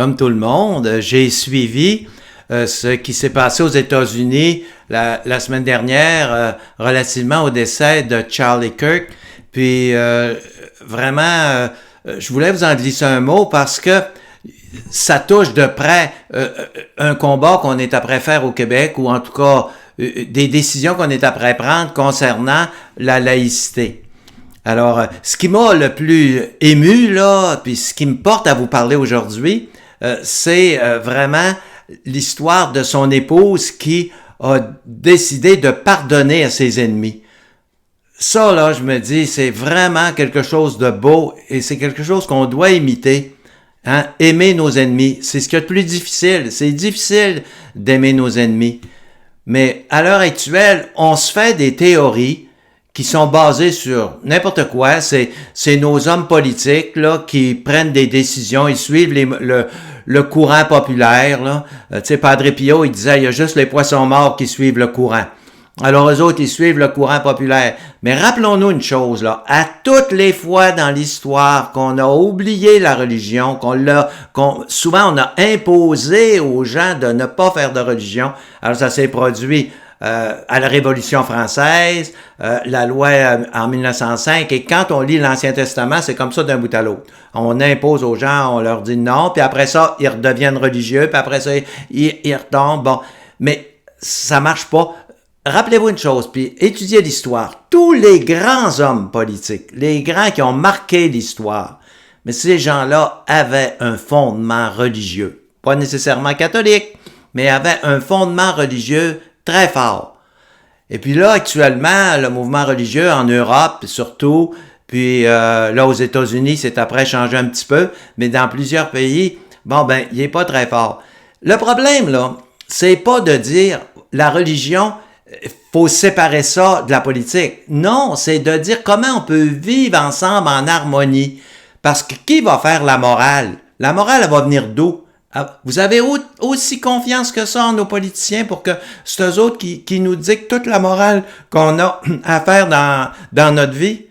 comme tout le monde, j'ai suivi ce qui s'est passé aux États-Unis la semaine dernière relativement au décès de Charlie Kirk. Puis vraiment, je voulais vous en glisser un mot parce que ça touche de près un combat qu'on est après faire au Québec, ou en tout cas des décisions qu'on est après prendre concernant la laïcité. Alors, ce qui m'a le plus ému, là, puis ce qui me porte à vous parler aujourd'hui, c'est vraiment l'histoire de son épouse qui a décidé de pardonner à ses ennemis. Ça, là, je me dis, c'est vraiment quelque chose de beau et c'est quelque chose qu'on doit imiter. Hein? Aimer nos ennemis, c'est ce qui est le plus difficile. C'est difficile d'aimer nos ennemis. Mais à l'heure actuelle, on se fait des théories qui sont basées sur n'importe quoi. C'est nos hommes politiques là qui prennent des décisions, ils suivent le courant populaire. Là. Tu sais, Padre Pio, il disait, il y a juste les poissons morts qui suivent le courant. Alors, eux autres, ils suivent le courant populaire. Mais rappelons-nous une chose, là. À toutes les fois dans l'histoire qu'on a oublié la religion, souvent on a imposé aux gens de ne pas faire de religion. Alors, ça s'est produit à la Révolution française, la loi en 1905. Et quand on lit l'Ancien Testament, c'est comme ça d'un bout à l'autre. On impose aux gens, on leur dit non, puis après ça, ils redeviennent religieux, puis après ça, ils retombent. Bon, mais ça marche pas. Rappelez-vous une chose, puis étudiez l'histoire. Tous les grands hommes politiques, les grands qui ont marqué l'histoire, mais ces gens-là avaient un fondement religieux. Pas nécessairement catholique, mais avaient un fondement religieux très fort. Et puis là, actuellement, le mouvement religieux en Europe, surtout, puis là, aux États-Unis, c'est après changé un petit peu, mais dans plusieurs pays, bon, ben, il est pas très fort. Le problème, là, c'est pas de dire la religion, faut séparer ça de la politique. Non, c'est de dire comment on peut vivre ensemble en harmonie. Parce que qui va faire la morale? La morale, elle va venir d'où? Vous avez aussi confiance que ça en nos politiciens pour que c'est eux autres qui nous dictent toute la morale qu'on a à faire dans notre vie?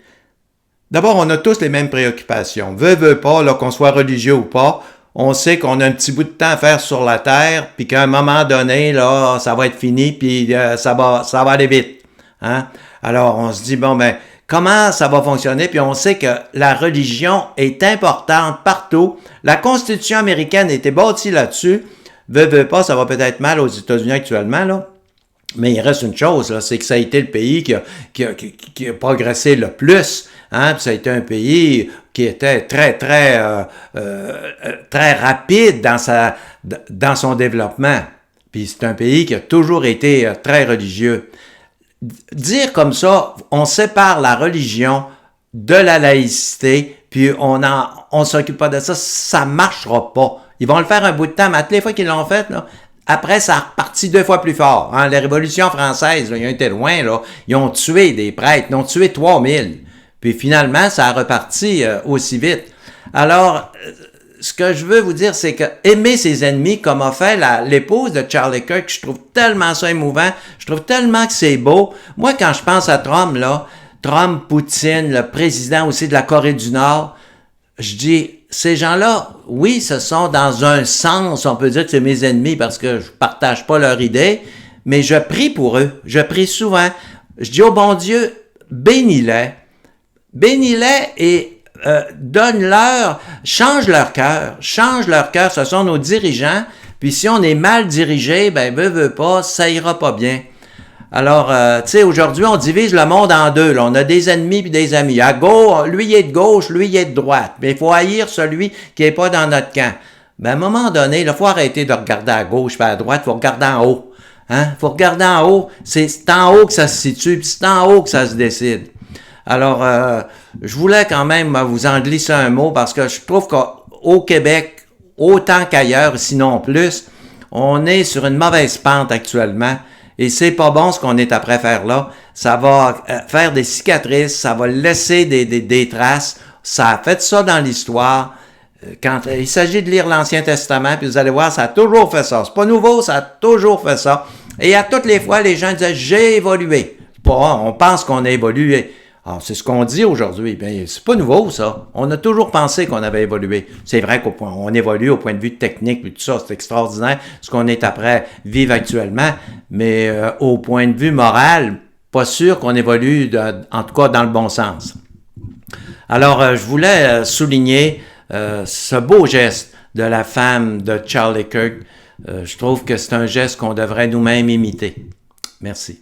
D'abord, on a tous les mêmes préoccupations. Veut pas, là, qu'on soit religieux ou pas, on sait qu'on a un petit bout de temps à faire sur la terre, puis qu'à un moment donné, là, ça va être fini, puis ça va aller vite. Hein? Alors, on se dit, bon, ben, comment ça va fonctionner? Puis on sait que la religion est importante partout. La Constitution américaine était bâtie là-dessus. Veut pas, ça va peut-être mal aux États-Unis actuellement, là. Mais il reste une chose, là, c'est que ça a été le pays qui a progressé le plus. Hein? Puis ça a été un pays qui était très rapide dans son développement. Puis c'est un pays qui a toujours été très religieux. Dire comme ça, on sépare la religion de la laïcité, puis on s'occupe pas de ça, ça marchera pas. Ils vont le faire un bout de temps, mais toutes les fois qu'ils l'ont fait, là, après, ça a reparti 2 fois plus fort. Hein? La Révolution française, là, ils ont été loin, là. Ils ont tué des prêtres, ils ont tué 3000. Puis finalement, ça a reparti aussi vite. Alors, ce que je veux vous dire, c'est que aimer ses ennemis, comme a fait l'épouse de Charlie Kirk, je trouve tellement ça émouvant, je trouve tellement que c'est beau. Moi, quand je pense à Trump, là, Trump, Poutine, le président aussi de la Corée du Nord, je dis, ces gens-là, oui, ce sont dans un sens, on peut dire que c'est mes ennemis parce que je partage pas leur idée, mais je prie pour eux, je prie souvent. Je dis au bon Dieu, bénis-les et change leur cœur, ce sont nos dirigeants, puis si on est mal dirigé, ben veut pas, ça ira pas bien. Alors, tu sais, aujourd'hui, on divise le monde en deux, là. On a des ennemis puis des amis. À gauche, lui il est de gauche, lui il est de droite. Mais il faut haïr celui qui est pas dans notre camp. Ben, à un moment donné, il faut arrêter de regarder à gauche puis à droite, il faut regarder en haut. Hein? Faut regarder en haut. C'est en haut que ça se situe, puis c'est en haut que ça se décide. Alors, je voulais quand même vous en glisser un mot parce que je trouve qu'au Québec, autant qu'ailleurs, sinon plus, on est sur une mauvaise pente actuellement et c'est pas bon ce qu'on est après faire là. Ça va faire des cicatrices, ça va laisser des traces. Ça a fait ça dans l'histoire. Quand il s'agit de lire l'Ancien Testament, puis vous allez voir, ça a toujours fait ça. C'est pas nouveau, ça a toujours fait ça. Et à toutes les fois, les gens disaient « j'ai évolué ». On pense qu'on a évolué. Alors, c'est ce qu'on dit aujourd'hui. Bien, c'est pas nouveau, ça. On a toujours pensé qu'on avait évolué. C'est vrai qu'on évolue au point de vue technique, puis tout ça, c'est extraordinaire, ce qu'on est après vivre actuellement. Mais au point de vue moral, pas sûr qu'on évolue, en tout cas dans le bon sens. Alors, je voulais souligner ce beau geste de la femme de Charlie Kirk. Je trouve que c'est un geste qu'on devrait nous-mêmes imiter. Merci.